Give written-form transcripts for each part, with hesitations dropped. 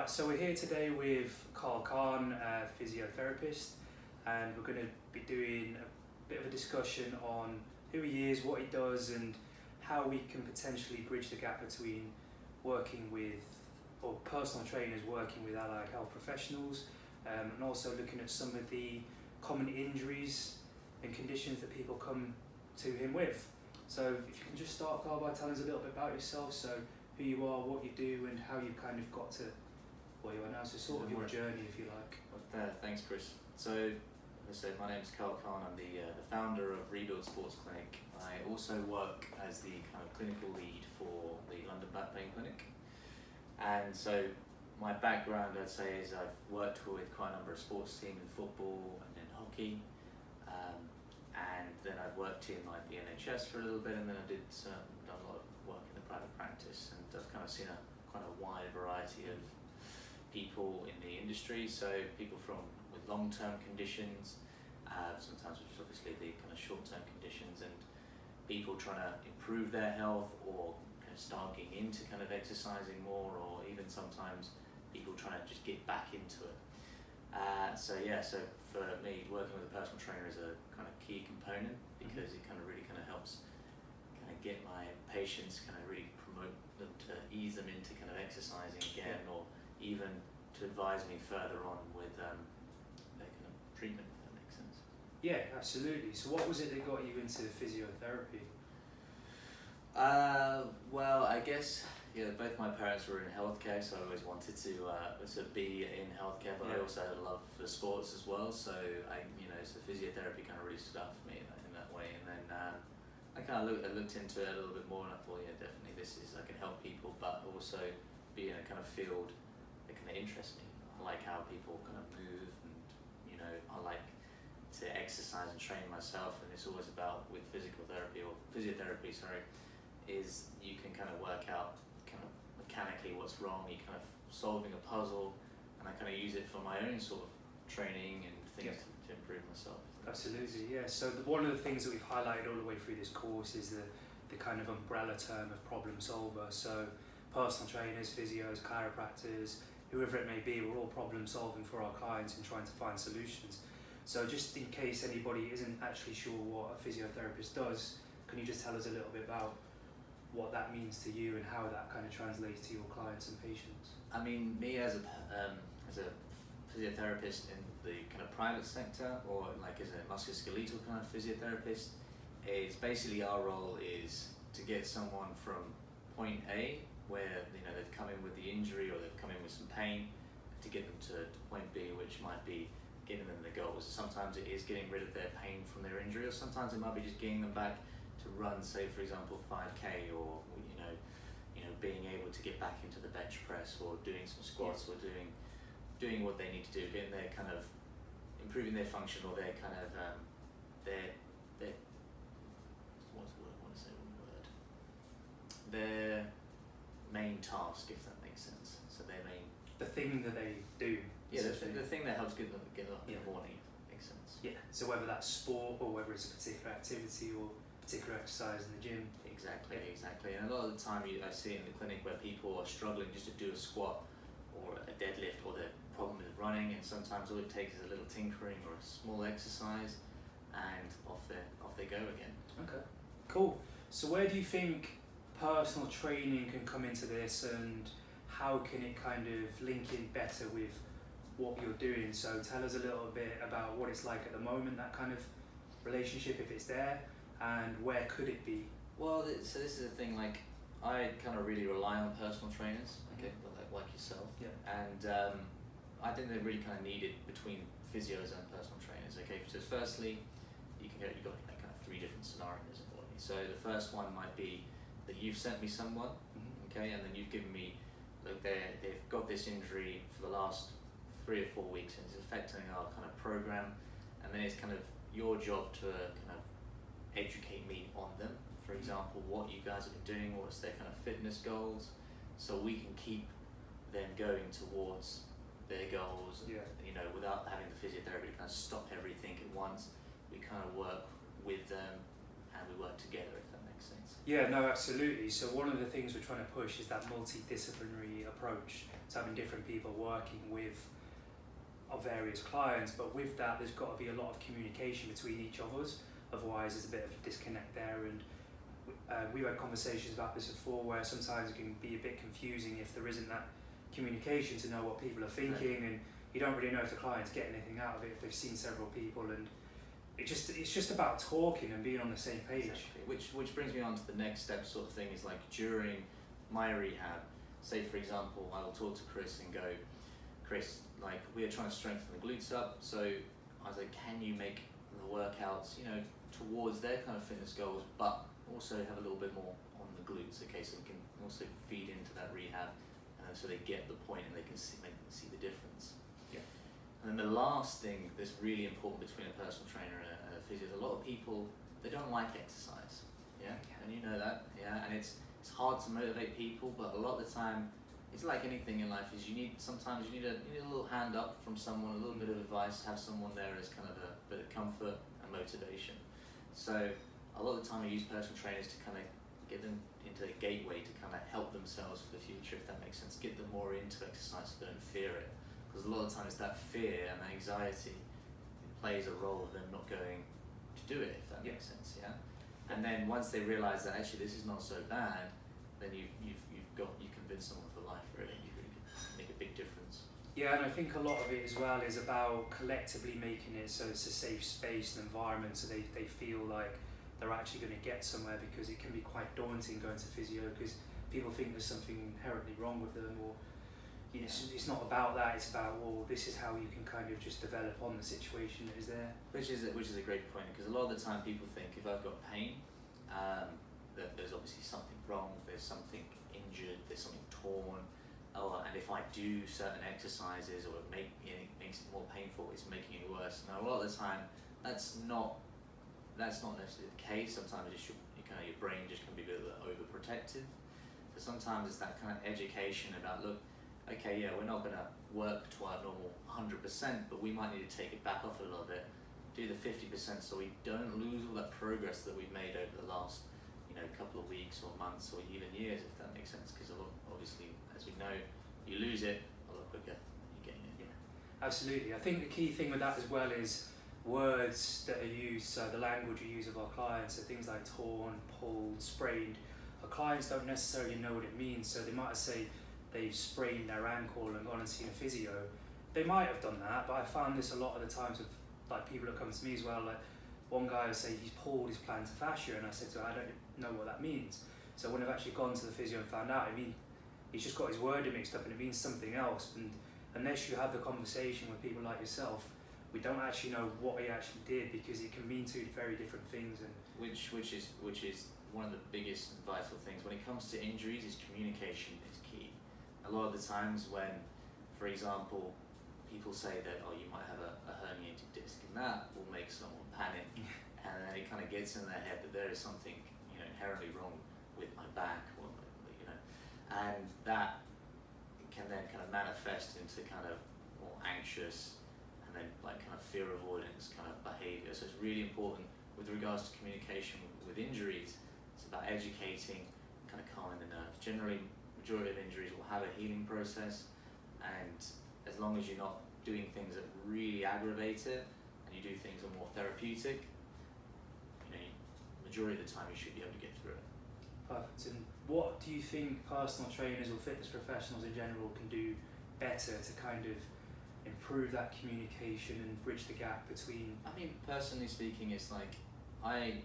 Right, so we're here today with Carl Khan, a physiotherapist, and we're going to be doing a bit of a discussion on who he is, what he does, and how we can potentially bridge the gap between working with, or personal trainers working with allied health professionals, and also looking at some of the common injuries and conditions that people come to him with. So if you can just start, Carl, by telling us a little bit about yourself, so who you are, what you do, and how you kind of got to where you are now, so sort of your journey, if you like. Thanks, Chris. So, as I said, my name is Carl Khan. I'm the founder of Rebuild Sports Clinic. I also work as the kind of clinical lead for the London Back Pain Clinic. And so, my background, I'd say, is I've worked with quite a number of sports teams in football and in hockey. And then I've worked in like the NHS for a little bit, and then I done a lot of work in the private practice, and I've kind of seen a quite a wide variety of people in the industry. So people with long-term conditions, sometimes which is obviously the kind of short-term conditions, and people trying to improve their health or kind of start getting into kind of exercising more, or even sometimes people trying to just get back into it. So for me, working with a personal trainer is a kind of key component, because it kind of really kind of helps kind of get my patients, kind of really promote them to ease them into kind of exercising again, or even to advise me further on with their kind of treatment, if that makes sense. Yeah, absolutely. So what was it that got you into physiotherapy? Well, I guess both my parents were in healthcare, so I always wanted to be in healthcare, but I also had a love for sports as well. So so physiotherapy kind of really stood out for me in that way. And then I kind of looked into it a little bit more, and I thought, definitely I can help people, but also be in a kind of field that kind of interests me. I like how people kind of move, and I like to exercise and train myself. And it's always about, with physiotherapy, is you can kind of work out kind of mechanically what's wrong. You're kind of solving a puzzle, and I kind of use it for my own sort of training and things to improve myself. Absolutely, yeah. So one of the things that we've highlighted all the way through this course is the kind of umbrella term of problem solver. So personal trainers, physios, chiropractors, whoever it may be, we're all problem solving for our clients and trying to find solutions. So just in case anybody isn't actually sure what a physiotherapist does, can you just tell us a little bit about what that means to you and how that kind of translates to your clients and patients? I mean, me as a physiotherapist in the kind of private sector, or like as a musculoskeletal kind of physiotherapist, is basically our role is to get someone from point A, where they've come in with the injury or they've come in with some pain, to get them to point B, which might be getting them the goals. Sometimes it is getting rid of their pain from their injury, or sometimes it might be just getting them back to run, say for example 5k, or being able to get back into the bench press, or doing some squats, or doing what they need to do, getting their kind of improving their function, or their kind of their what's the word I want to say, their main task, if that makes sense. So the thing that they do. Yeah, the thing that helps get up in the morning, makes sense. Yeah, so whether that's sport, or whether it's a particular activity, or particular exercise in the gym. Exactly. And a lot of the time I see in the clinic where people are struggling just to do a squat or a deadlift, or the problem is running, and sometimes all it takes is a little tinkering or a small exercise, and off they go again. Okay, cool. So where do you think personal training can come into this, and how can it kind of link in better with what you're doing? So tell us a little bit about what it's like at the moment, that kind of relationship, if it's there, and where could it be? Well, so this is the thing, like I kind of really rely on personal trainers, okay, like yourself, and I think they're really kind of needed between physios and personal trainers. Okay, so firstly, you've got like kind of three different scenarios for me. So the first one might be that you've sent me someone, okay, and then you've given me, like they've got this injury for the last 3 or 4 weeks, and it's affecting our kind of program, and then it's kind of your job to kind of educate me on them. For example, what you guys have been doing, what's their kind of fitness goals, so we can keep them going towards their goals, without having the physiotherapy to kind of stop everything at once. We kind of work with them, and we work together, if that makes sense. Yeah, no, absolutely. So one of the things we're trying to push is that multidisciplinary approach to having different people working with our various clients, but with that there's got to be a lot of communication between each of us, otherwise there's a bit of a disconnect there. And we've had conversations about this before where sometimes it can be a bit confusing if there isn't that communication to know what people are thinking, and you don't really know if the client's getting anything out of it if they've seen several people, and it's just about talking and being on the same page. Exactly. Which brings me on to the next step sort of thing, is like during my rehab, say for example, I will talk to Chris and go, Chris, like we are trying to strengthen the glutes up, so I was like, can you make the workouts, you know, towards their kind of fitness goals, but also have a little bit more on the glutes, okay, so we can also feed into that rehab, so they get the point and they can see the difference. Yeah. And then the last thing that's really important between a personal trainer and a physio is a lot of people, they don't like exercise, yeah? And you know that, yeah, and it's hard to motivate people, but a lot of the time, it's like anything in life, is sometimes you need a little hand up from someone, a little bit of advice, have someone there as kind of a bit of comfort and motivation. So a lot of the time I use personal trainers to kind of get them into a gateway to kind of help themselves for the future, if that makes sense, get them more into exercise so they don't fear it. Because a lot of the time it's that fear and that anxiety plays a role of them not going to do it, if that makes sense, yeah? And then once they realise that actually this is not so bad, then you convince someone for life, really. You really can make a big difference. Yeah, and I think a lot of it as well is about collectively making it so it's a safe space and environment, so they feel like they're actually going to get somewhere, because it can be quite daunting going to physio because people think there's something inherently wrong with them, or it's not about that, it's about, well, this is how you can kind of just develop on the situation that is there. Which is a great point, because a lot of the time people think if I've got pain, that there's obviously something wrong, there's something injured, there's something torn, and if I do certain exercises or it makes it more painful, it's making it worse. Now a lot of the time that's not necessarily the case. Sometimes it's your brain just can be a bit overprotective. So sometimes it's that kind of education about, look, okay, yeah, we're not going to work to our normal 100%, but we might need to take it back off a little bit, do the 50% so we don't lose all that progress that we've made over the last couple of weeks or months or even years, if that makes sense, because obviously, as we know, you lose it a lot quicker than you gain it. Yeah, absolutely. I think the key thing with that as well is words that are used, so the language we use of our clients, so things like torn, pulled, sprained. Our clients don't necessarily know what it means, so they might say they've sprained their ankle and gone and seen a physio. They might have done that, but I found this a lot of the times with like people that come to me as well, like one guy will say he's pulled his plantar fascia, and I said to him, I don't know what that means. So when I've actually gone to the physio and found out, he's just got his wording mixed up and it means something else. And unless you have the conversation with people like yourself, we don't actually know what he actually did, because it can mean two very different things. And which is one of the biggest and vital things when it comes to injuries, is communication is key. A lot of the times when, for example, people say that, oh, you might have a herniated disc, and that will make someone panic, and then it kind of gets in their head that there is something inherently wrong with my back, or and that can then kind of manifest into kind of more anxious and then like kind of fear avoidance kind of behavior. So it's really important with regards to communication with injuries. It's about educating, kind of calming the nerves. Generally, majority of injuries will have a healing process, and as long as you're not doing things that really aggravate it, and you do things that are more therapeutic, majority of the time you should be able to get through it. Perfect. And what do you think personal trainers or fitness professionals in general can do better to kind of improve that communication and bridge the gap between? I mean, personally speaking, it's like I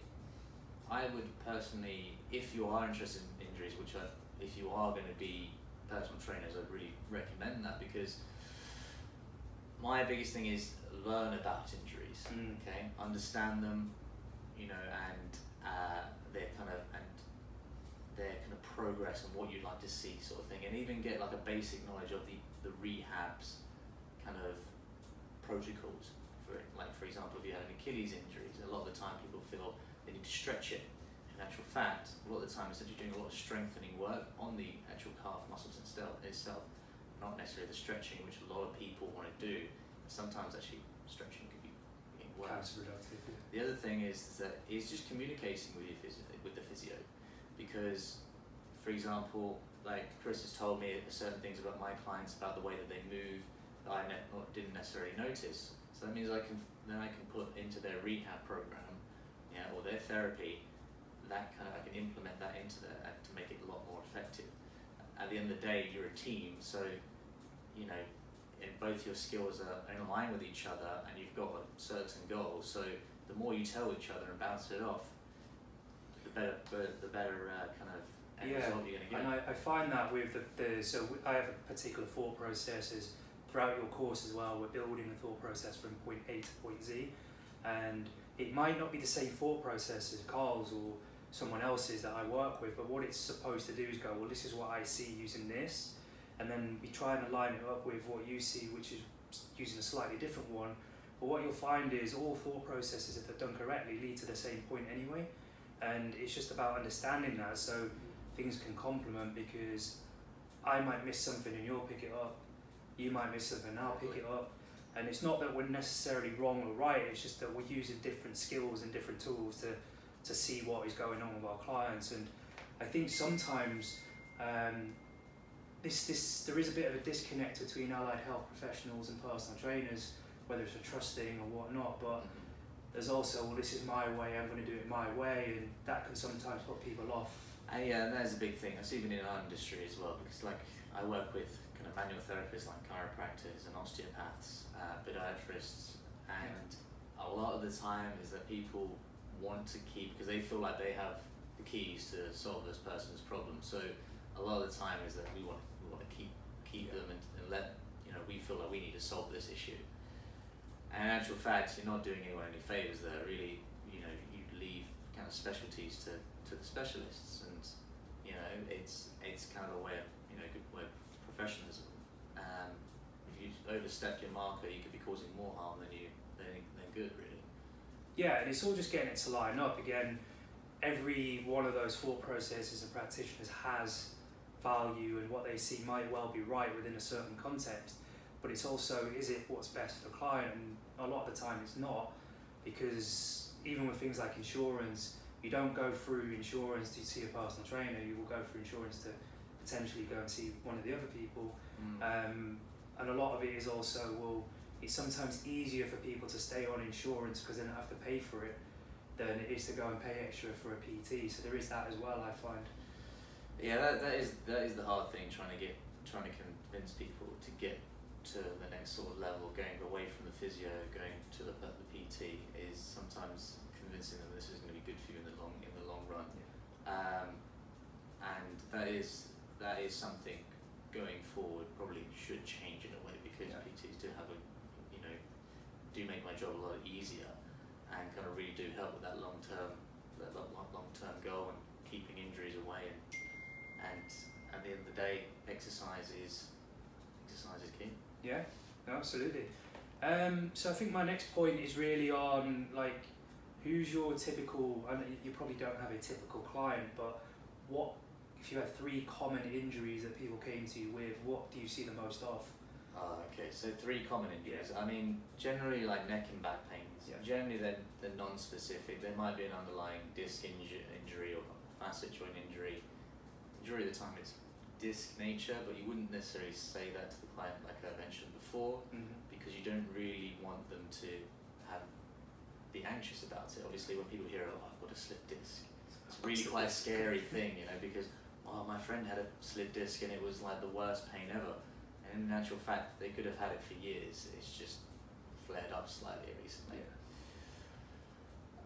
would personally, if you are interested in injuries, if you are going to be personal trainers, I'd really recommend that, because my biggest thing is learn about injuries, okay? Understand them, and their kind of progress and what you'd like to see, sort of thing, and even get like a basic knowledge of the rehabs kind of protocols for it. Like for example, if you have an Achilles injury, a lot of the time people feel they need to stretch it. In actual fact, a lot of the time instead you're doing a lot of strengthening work on the actual calf muscles itself, not necessarily the stretching, which a lot of people want to do. Sometimes actually stretching could be getting worse. Counterproductive. The other thing is just communicating with the physio. because, for example, like Chris has told me certain things about my clients, about the way that they move, that I didn't necessarily notice. So that means I can put into their rehab program, or their therapy, that kind of, I can implement that into there to make it a lot more effective. At the end of the day, you're a team, so both your skills are in line with each other, and you've got a certain goal. So the more you tell each other and bounce it off, the better kind of end result you're going to get. And I find that with I have a particular thought processes throughout your course as well. We're building the thought process from point A to point Z, and it might not be the same thought process as Carl's or someone else's that I work with, but what it's supposed to do is go, well, this is what I see using this, and then we try and align it up with what you see, which is using a slightly different one. But what you'll find is all thought processes, if they're done correctly, lead to the same point anyway, and it's just about understanding that, so things can complement, because I might miss something and you'll pick it up, you might miss something and I'll pick it up, and it's not that we're necessarily wrong or right, it's just that we're using different skills and different tools to see what is going on with our clients. And I think sometimes there is a bit of a disconnect between allied health professionals and personal trainers, whether it's a trust thing or whatnot, but there's also, well, this is my way, I'm going to do it my way, and that can sometimes put people off. And that's a big thing. That's even in our industry as well, because like I work with kind of manual therapists like chiropractors and osteopaths, podiatrists, and a lot of the time is that people want to keep, because they feel like they have the keys to solve this person's problem. So a lot of the time is that we want to keep them and let we feel like we need to solve this issue. And in actual fact, you're not doing anyone any favors there. Really, you leave kind of specialties to the specialists, and it's kind of a way of good way of professionalism. If you overstep your marker, you could be causing more harm than good, really. Yeah, and it's all just getting it to line up. Again, every one of those thought processes and practitioners has value, and what they see might well be right within a certain context, but it's also, is it what's best for the client? And a lot of the time it's not, because even with things like insurance, you don't go through insurance to see a personal trainer, you will go through insurance to potentially go and see one of the other people. And a lot of it is also, well, it's sometimes easier for people to stay on insurance because they don't have to pay for it than it is to go and pay extra for a PT. So there is that as well, I find. Yeah, that is the hard thing, trying to convince people to get to the next sort of level, going away from the physio, going to the PT, is sometimes convincing them this is going to be good for you in the long run. And that is something going forward probably should change in a way, because PTs do have do make my job a lot easier, and kind of really do help with that long term goal and keeping injuries away, and at the end of the day, exercise is key. Yeah, no, absolutely. So I think my next point is really on, like, who's your typical, I know you probably don't have a typical client, but what, if you have 3 common injuries that people came to you with, what do you see the most of? Okay, so 3 common injuries. I mean, generally like neck and back pains. Generally they're non-specific. There might be an underlying disc injury or facet joint injury. Majority of the time it's disc nature, but you wouldn't necessarily say that to the client, like I mentioned before, because you don't really want them to be anxious about it. Obviously, when people hear, I've got a slip disc, it's really quite a scary thing, because my friend had a slip disc and it was like the worst pain ever. And in actual fact, they could have had it for years. It's just flared up slightly recently.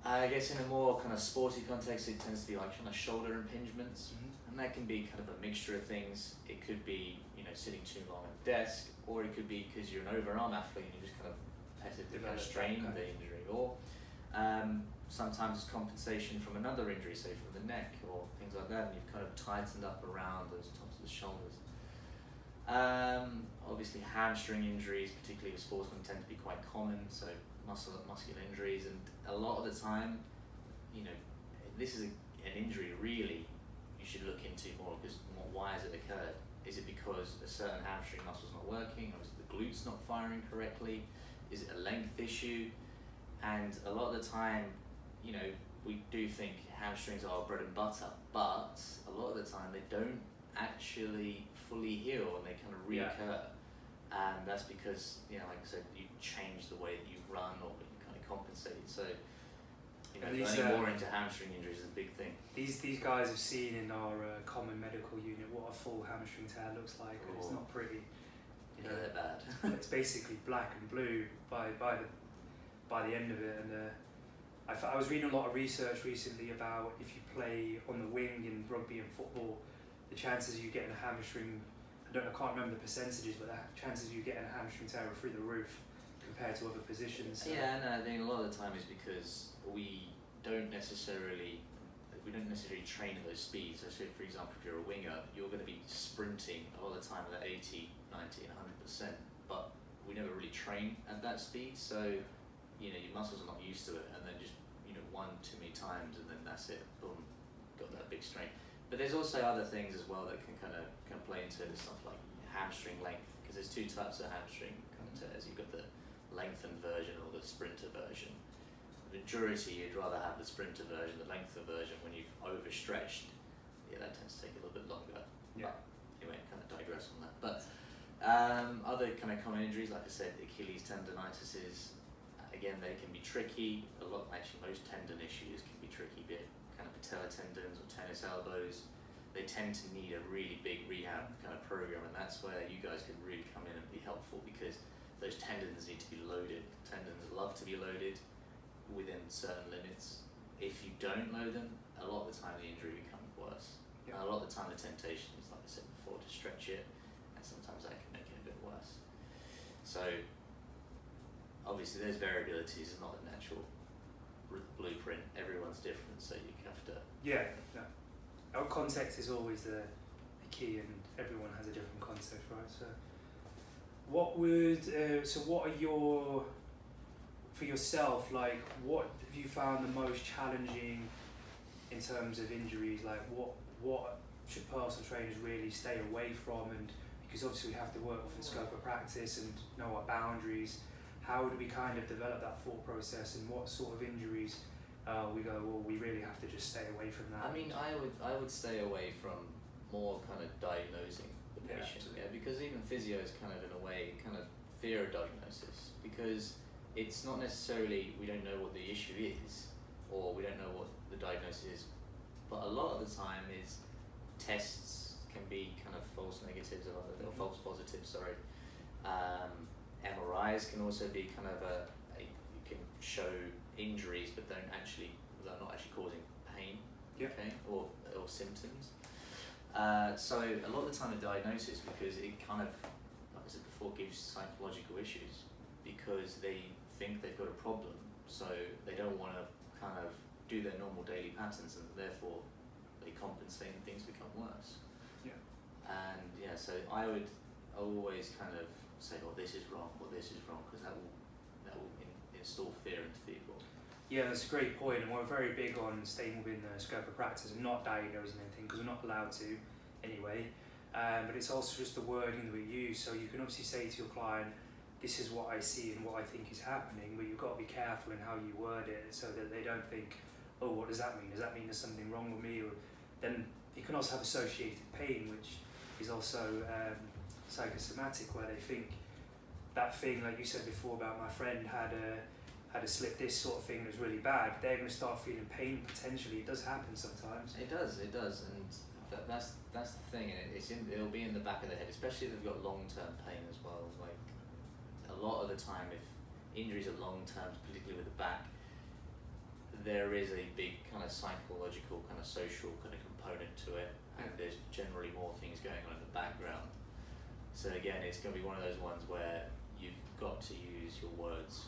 I guess in a more kind of sporty context, it tends to be like kind of shoulder impingements, and that can be kind of a mixture of things. It could be sitting too long at the desk, or it could be because you're an overarm athlete and you just kind of strain the injury, or sometimes it's compensation from another injury, say from the neck or things like that, and you've kind of tightened up around those tops of the shoulders. Obviously hamstring injuries, particularly with sportsmen, tend to be quite common, so muscular injuries, and a lot of the time, this is an injury really you should look into more, because why has it occurred? Is it because a certain hamstring muscle's not working, or is it the glutes not firing correctly? Is it a length issue? And a lot of the time, we do think hamstrings are bread and butter, but a lot of the time they don't actually fully heal and they kind of reoccur. And that's because, like I said, you change the way that you run or you kind of compensate. So, going more into hamstring injuries is a big thing. These guys have seen in our common medical unit what a full hamstring tear looks like, and it's not pretty. They're bad. It's basically black and blue by the end of it. And I was reading a lot of research recently about if you play on the wing in rugby and football, the chances of you getting a hamstring, I can't remember the percentages, but the chances of you getting a hamstring tear are through the roof compared to other positions. So. Yeah, no, I think a lot of the time is because we don't necessarily train at those speeds. So for example, if you're a winger, you're going to be sprinting a lot of the time at 80, 90 and 100%, but we never really train at that speed, so your muscles are not used to it, and then just one too many times and then that's it, boom, got that big strain. But there's also other things as well that can kind of play into it. There's stuff like hamstring length, because there's two types of hamstring kind of tears. You've got the lengthened version or the sprinter version. The majority, you'd rather have the sprinter version. The lengthened version, when you've overstretched, that tends to take a little bit longer. Yeah. But anyway, kind of digress on that. But other kind of common injuries, like I said, Achilles Tendinitis is, again, they can be tricky. Most tendon issues can be tricky, be it kind of patella tendons or tennis elbows. They tend to need a really big rehab kind of program, and that's where you guys can really come in and be helpful, because those tendons need to be loaded. Tendons love to be loaded within certain limits. If you don't load them, a lot of the time the injury becomes worse. Yeah. And a lot of the time the temptation is, like I said before, to stretch it, and sometimes that can make it a bit worse. So obviously there's variabilities, it's not a natural blueprint, everyone's different, so you have to... Yeah. Our context is always the key, and everyone has a different context, right? So what are your, for yourself, like what have you found the most challenging in terms of injuries? Like what should personal trainers really stay away from? And because obviously we have to work within the scope of practice and know our boundaries, how do we kind of develop that thought process, and what sort of injuries we go, well, we really have to just stay away from that? I mean, I would stay away from more kind of diagnosing the patient, because even physio is kind of, in a way, kind of fear of diagnosis, because it's not necessarily we don't know what the issue is, or we don't know what the diagnosis is, but a lot of the time is tests can be kind of false negatives or false positives, sorry. MRIs can also be kind of you can show injuries but they're not actually causing pain, okay, or symptoms. So a lot of the time the diagnosis, because it kind of, like I said before, gives psychological issues, because they think they've got a problem, so they don't want to kind of do their normal daily patterns, and therefore they compensate and things become worse. Yeah. And so I would always kind of say, oh, this is wrong, or this is wrong, because that will install fear into people. Yeah, that's a great point, and we're very big on staying within the scope of practice and not diagnosing anything, because we're not allowed to anyway. But it's also just the wording that we use. So you can obviously say to your client, this is what I see and what I think is happening, but you've got to be careful in how you word it, so that they don't think, oh, what does that mean? Does that mean there's something wrong with me? Or then you can also have associated pain, which is also psychosomatic, where they think that thing, like you said before about my friend had a slip disc sort of thing that was really bad, they're going to start feeling pain potentially. It does happen sometimes. It does, and that's the thing, and it'll be in the back of the head, especially if they've got long-term pain as well. Like a lot of the time, if injuries are long-term, particularly with the back, there is a big kind of psychological, kind of social kind of component to it, and there's generally more things going on in the background. So again, it's going to be one of those ones where you've got to use your words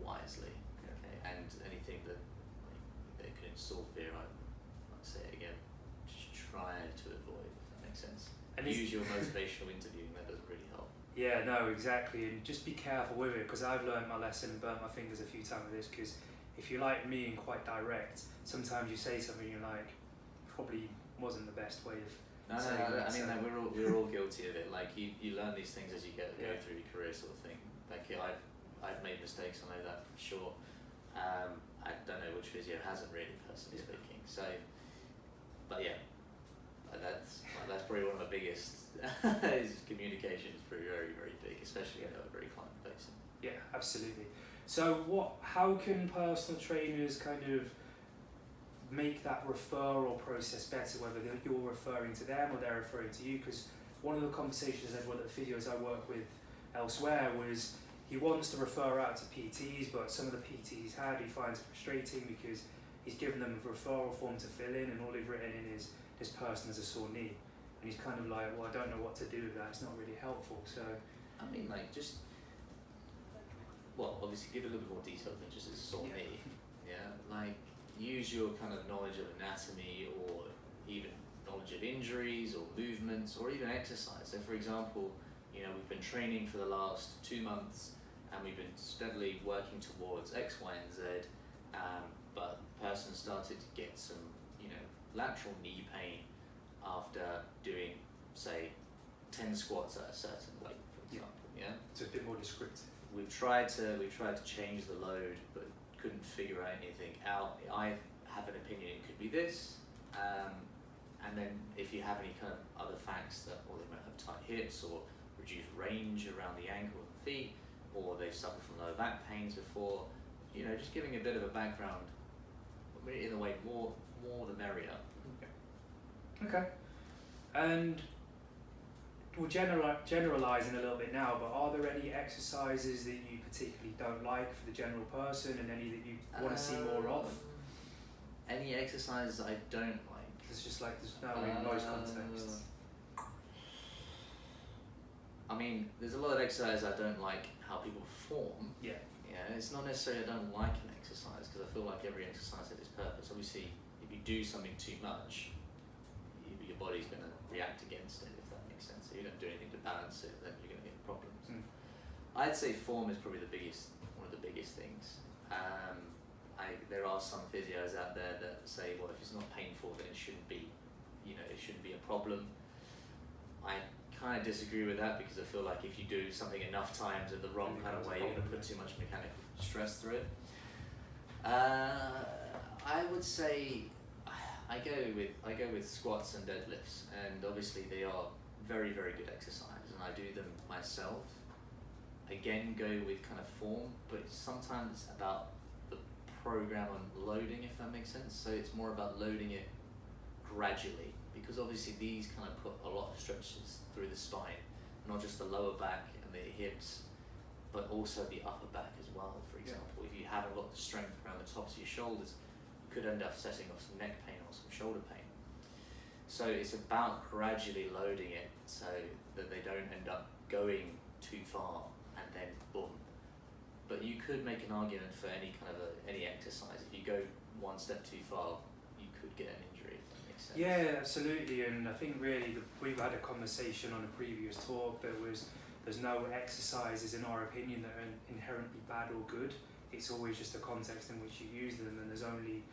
wisely, okay? And anything that could install fear, I'd say it again, just try to avoid, if that makes sense. And use your motivational interviewing, that doesn't really help. Yeah, no, exactly, and just be careful with it, because I've learned my lesson and burnt my fingers a few times with this, because if you're like me and quite direct, sometimes you say something you're like, probably wasn't the best way of saying it. I mean, like, we're all guilty of it. Like you learn these things as you go through your career, sort of thing. Like I've made mistakes, I know that for sure. I don't know which physio hasn't really, personally speaking. So, but yeah, that's probably one of the biggest. Is communication is pretty very big, especially very client facing. Yeah, absolutely. So how can personal trainers kind of make that referral process better, whether you're referring to them or they're referring to you? Because one of the conversations I had with the physios I work with elsewhere was he wants to refer out to PTs, but some of the PTs he's had, he finds it frustrating because he's given them a referral form to fill in, and all they've written in is this person has a sore knee, and he's kind of like, well, I don't know what to do with that. It's not really helpful. So I mean, like, just, well, obviously give a little bit more detail than just a sore knee. Yeah, like, use your kind of knowledge of anatomy, or even knowledge of injuries or movements or even exercise. So for example, we've been training for the last 2 months and we've been steadily working towards X, Y, and Z, but the person started to get some, lateral knee pain after doing, say, 10 squats at a certain weight, for example. Yeah. So it's a bit more descriptive. We've tried to change the load, but couldn't figure anything out. I have an opinion it could be this, and then if you have any kind of other facts that, or they might have tight hips or reduced range around the ankle and feet, or they've suffered from lower back pains before, just giving a bit of a background. In a way, more the merrier. Okay. And we're generalising a little bit now, but are there any exercises that you particularly don't like for the general person, and any that you want to see more of? Any exercises I don't like? It's just like there's no in most contexts. I mean, there's a lot of exercises I don't like how people perform. Yeah. Yeah, it's not necessarily I don't like an exercise, because I feel like every exercise has its purpose. Obviously, if you do something too much, your body's going to react against it, if that makes sense. So you don't do anything to balance it, then you're going to get problems. I'd say form is probably one of the biggest things. There are some physios out there that say, well, if it's not painful, then it shouldn't be, it shouldn't be a problem. I kind of disagree with that, because I feel like if you do something enough times in the wrong kind of way, you're going to put too much mechanical stress through it. I would say I go with squats and deadlifts, and obviously they are very good exercises, and I do them myself. Again, go with kind of form, but sometimes it's about the program and loading, if that makes sense. So it's more about loading it gradually, because obviously these kind of put a lot of stretches through the spine, not just the lower back and the hips, but also the upper back as well. For example, if you haven't got the strength around the tops of your shoulders, you could end up setting off some neck pain or some shoulder pain. So it's about gradually loading it so that they don't end up going too far and then boom. But you could make an argument for any kind of any exercise. If you go one step too far, you could get an injury, if that makes sense. Yeah, absolutely. And I think really we've had a conversation on a previous talk that there's no exercises, in our opinion, that are inherently bad or good. It's always just the context in which you use them, and there's only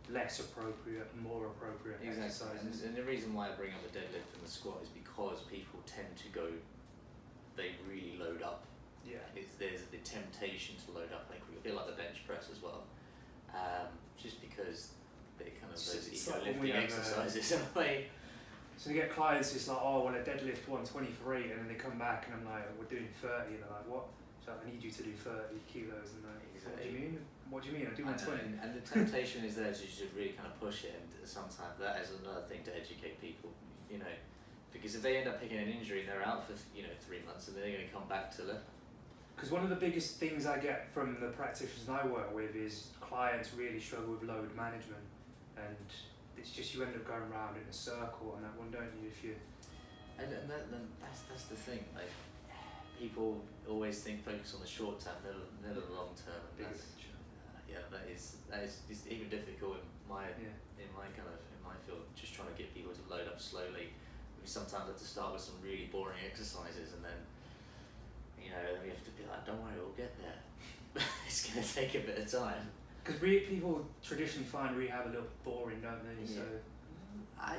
less appropriate and more appropriate exercises. And the reason why I bring up the deadlift and the squat is because people tend to go, they really load up. Yeah. There's the temptation to load up, like a bit like the bench press as well, just because they kind of those lifting exercises in a way. So you get clients, it's like, oh, well, I deadlift 123, and then they come back and I'm like, we're doing 30, and they're like, what? So I need you to do 30 kilos, and like, Exactly. What do you mean? I do 120. And the temptation is there, so you should really kind of push it, and sometimes that is another thing to educate people, because if they end up picking an injury and they're out for 3 months, and they're going to come back to lift. Because one of the biggest things I get from the practitioners I work with is clients really struggle with load management, and it's just you end up going around in a circle on that one, don't you? And that's the thing. Like, people always focus on the short term, never the long term. That is just even difficult in my field. Just trying to get people to load up slowly. We sometimes have to start with some really boring exercises, and then then we have to be like, don't worry, we'll get there. It's going to take a bit of time. Because people traditionally find rehab a little boring, don't they? Yeah. So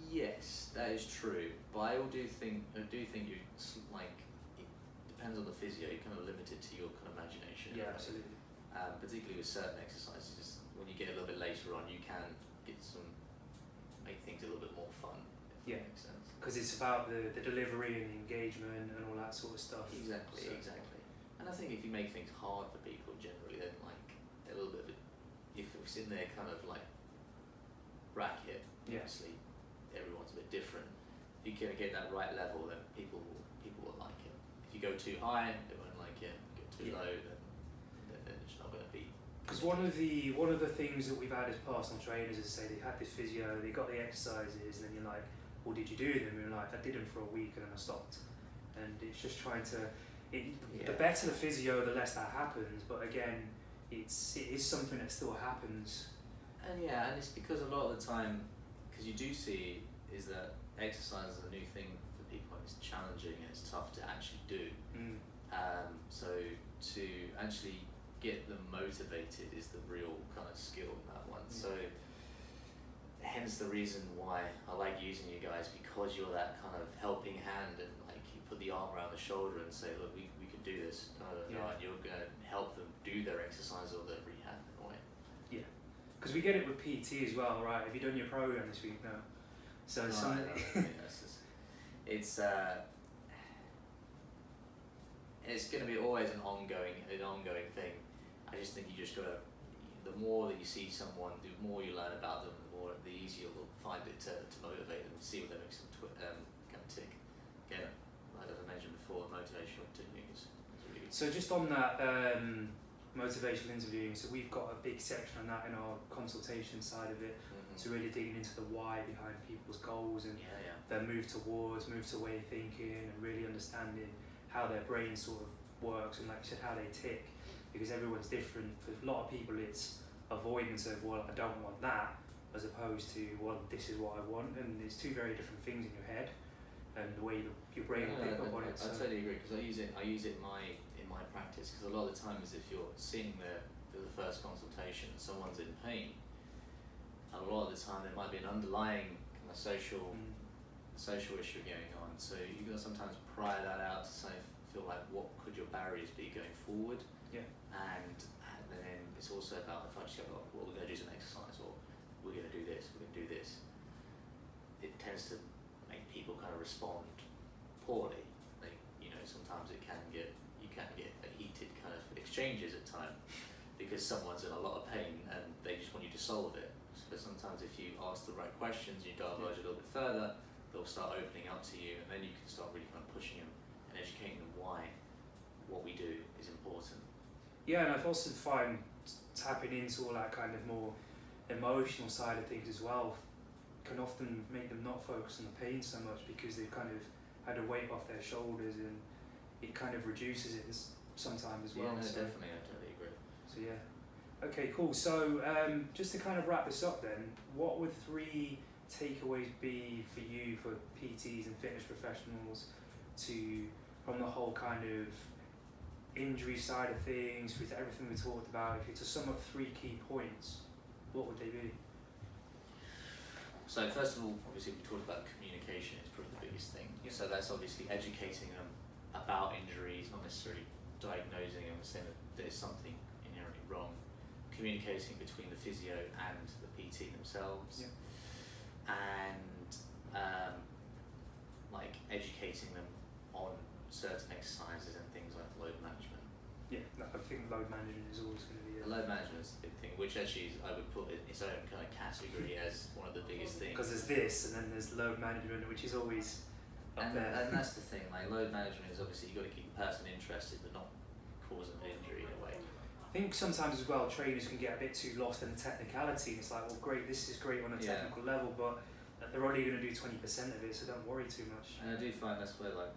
yes, that is true. But I do think you, like, it depends on the physio. You're kind of limited to your kind of imagination. yeah, absolutely. particularly with certain exercises. When you get a little bit later on, you can make things a little bit more fun, if that makes sense. Because it's about the delivery and the engagement and all that sort of stuff. Exactly. And I think if you make things hard for people generally, then like a little bit of if it's in their kind of like bracket, obviously everyone's a bit different. If you can get that right level, then people will like it. If you go too high, they won't like it. If you go too low, then it's not going to be. Because one of the things that we've had as personal trainers is say they had this physio, they got the exercises, and then you're like, well, did you do them? And you're like, I did them for a week and then I stopped. And it's just trying to, the better the physio, the less that happens. But again, it is something that still happens. And it's because a lot of the time, because you do see is that exercise is a new thing for people and it's challenging and it's tough to actually do. So to actually get them motivated is the real kind of skill in that one. So hence the reason why I like using you guys, because you're that kind of helping hand and like you put the arm around the shoulder and say, look, we can do this. And you're going to help them do their exercise or their rehab in a way. Yeah. Because we get it with PT as well, right? Have you done your program this week? No. So it's going to be always an ongoing thing. I just think you just got to, the more that you see someone, the more you learn about them, the easier you'll find it to motivate them, see what makes them kind of tick. Again, like I mentioned before, motivational interviewing is really good. So just on that motivational interviewing, so we've got a big section on that in our consultation side of it. So really digging into the why behind people's goals and their move to way of thinking, and really understanding how their brain sort of works and, like you said, how they tick, because everyone's different. For a lot of people it's avoidance of, well, I don't want that, as opposed to, well, this is what I want, and there's two very different things in your head and the way your brain will pick up on it. I totally agree, because I use it in my practice, because a lot of the time is if you're seeing the first consultation and someone's in pain, a lot of the time there might be an underlying kind of social issue going on. So you're going to sometimes pry that out to feel like what could your barriers be going forward. And then it's also about, if I just go, well, we're going to do some exercise, or we're going to do this, it tends to make people kind of respond poorly. Like, sometimes you can get heated kind of exchanges at times because someone's in a lot of pain and they just want you to solve it. But sometimes if you ask the right questions, you diverge a little bit further, they'll start opening up to you, and then you can start really kind of pushing them and educating them why what we do is important. Yeah, and I've also found tapping into all that kind of more emotional side of things as well can often make them not focus on the pain so much, because they've kind of had a weight off their shoulders, and it kind of reduces it sometimes as well. Yeah, no, definitely, I totally agree. So okay, cool. So just to kind of wrap this up then, what would 3 takeaways be for you, for PTs and fitness professionals, from the whole kind of injury side of things, through to everything we talked about? If you were to sum up 3 key points, what would they be? So first of all, obviously we talked about communication is probably the biggest thing. So that's obviously educating them about injuries, not necessarily diagnosing them, saying that there's something inherently wrong. Communicating between the physio and the PT themselves, and like educating them on certain exercises and things like load management. I think load management is always going to be load management is a big thing, which actually I would put in its own kind of category as one of the biggest things. Because there's this, and then there's load management, which is always up there. And that's the thing, like load management is obviously you've got to keep the person interested but not causing an injury in a way. I think sometimes as well trainers can get a bit too lost in the technicality, and it's like, well, great, this is great on a technical level, but they're only going to do 20% of it, so don't worry too much. And I do find that's where like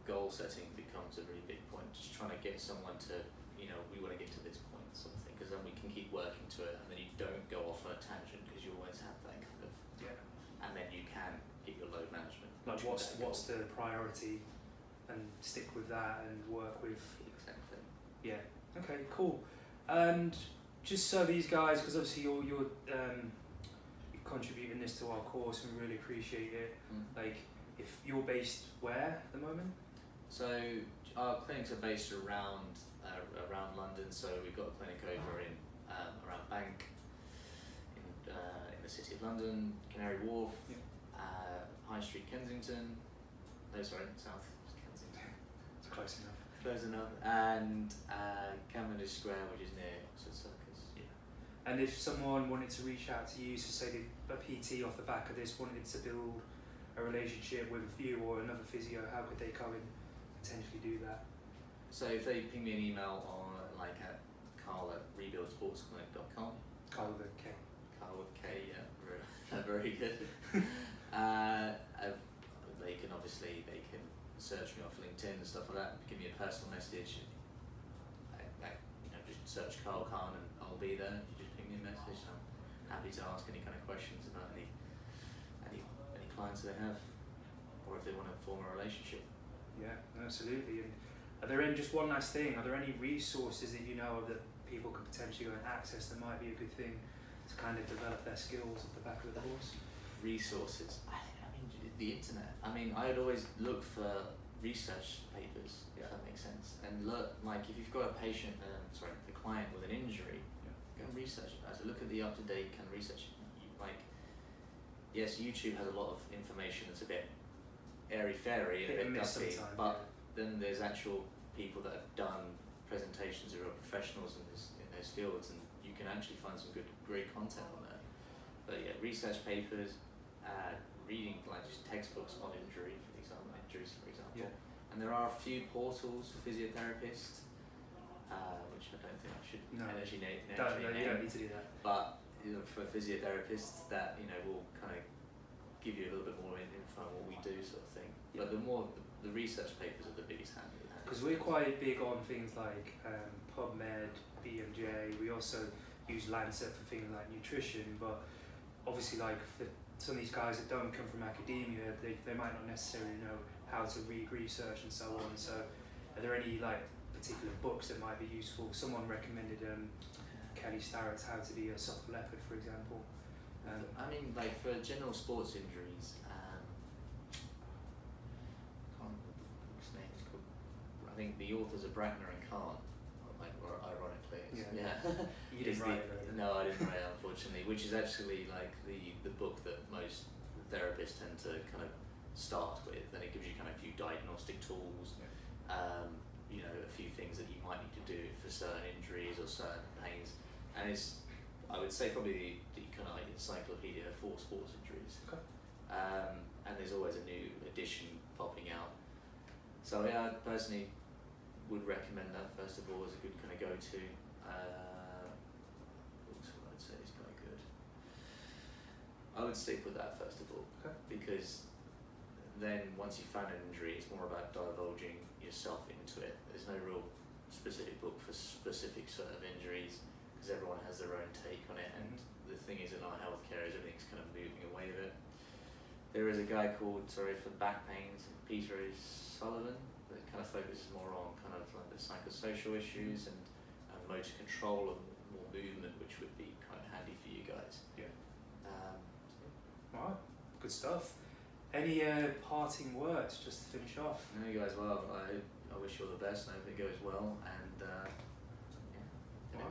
goal setting becomes a really big point, just trying to get someone to, we want to get to this point sort of thing, because then we can keep working to it, and then you don't go off on a tangent, because you always have that kind of, and then you can get your load management. Like what's the priority, and stick with that and work with. Exactly. Yeah. Okay. Cool. And just so these guys, because obviously you're contributing this to our course, and we really appreciate it. Like, if you're based where at the moment? So our clinics are based around London. So we've got a clinic over in around Bank in the City of London, Canary Wharf, High Street, Kensington. No, sorry, South Kensington. It's close enough. Close enough. And Cavendish Square, which is near Oxford Circus. Yeah. And if someone wanted to reach out to you, so say a PT off the back of this wanted to build a relationship with you or another physio, how could they come and potentially do that? So if they ping me an email on like at carl@rebuildsportsclinic.com. Carl with a K. Carl with K, yeah, very good. They can search me off LinkedIn and stuff like that. Give me a personal message. Just search Carl Khan and I'll be there. You just ping me a message. I'm happy to ask any kind of questions about any clients they have, or if they want to form a relationship. Yeah, absolutely. And are there any, just one last thing, are there any resources that you know of that people could potentially go and access that might be a good thing to kind of develop their skills off the back of the course? Resources. I mean, the internet. I mean, I'd always look for research papers, if that makes sense. And look, like if you've got a patient, the client with an injury, go and research it. So look at the up-to-date kind of research. Yes, YouTube has a lot of information that's a bit airy-fairy and a bit dusty, but then there's actual people that have done presentations who are professionals in those fields, and you can actually find some great content on there. But yeah, research papers, reading like just textbooks on injuries, for example. Yeah. And there are a few portals for physiotherapists, which I don't think I should actually name. You don't need to do that. But for physiotherapists that will kind of give you a little bit more info on what we do, sort of thing. But the research papers are the biggest hand in hand. Because we're quite big on things like PubMed, BMJ. We also use Lancet for things like nutrition. But obviously, like for some of these guys that don't come from academia, they might not necessarily know how to read research and so on. So, are there any like particular books that might be useful? Someone recommended Kelly Starrett's How to Be a Soft Leopard, for example. I mean, like for general sports injuries, I can't remember the book's name. It's called, I think the authors are Brackner and Kahn, ironically. Yeah. You didn't write it, though? No, I didn't write it, unfortunately, which is actually like the book that most therapists tend to kind of start with, and it gives you kind of a few diagnostic tools, a few things that you might need to do for certain injuries or certain pains, and it's, I would say, probably the kind of encyclopedia for sports injuries. Okay. And there's always a new edition popping out. So yeah, I personally would recommend that first of all as a good kind of go-to. What I'd say is quite good. I would stick with that first of all, because then once you've found an injury, it's more about divulging yourself into it. There's no real specific book for specific sort of injuries, because everyone has their own take on it, and the thing is in our healthcare is everything's kind of moving away with it. There is a guy called, for back pains, Peter Sullivan, that kind of focuses more on kind of like the psychosocial issues and motor control and more movement, which would be kind of handy for you guys. Yeah. Alright, good stuff. Any parting words just to finish off? No, you guys, well, I wish you all the best and I hope it goes well, and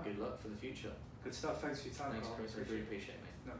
good luck for the future. Good stuff, thanks for your time. Thanks, Chris, I really appreciate it, mate. No,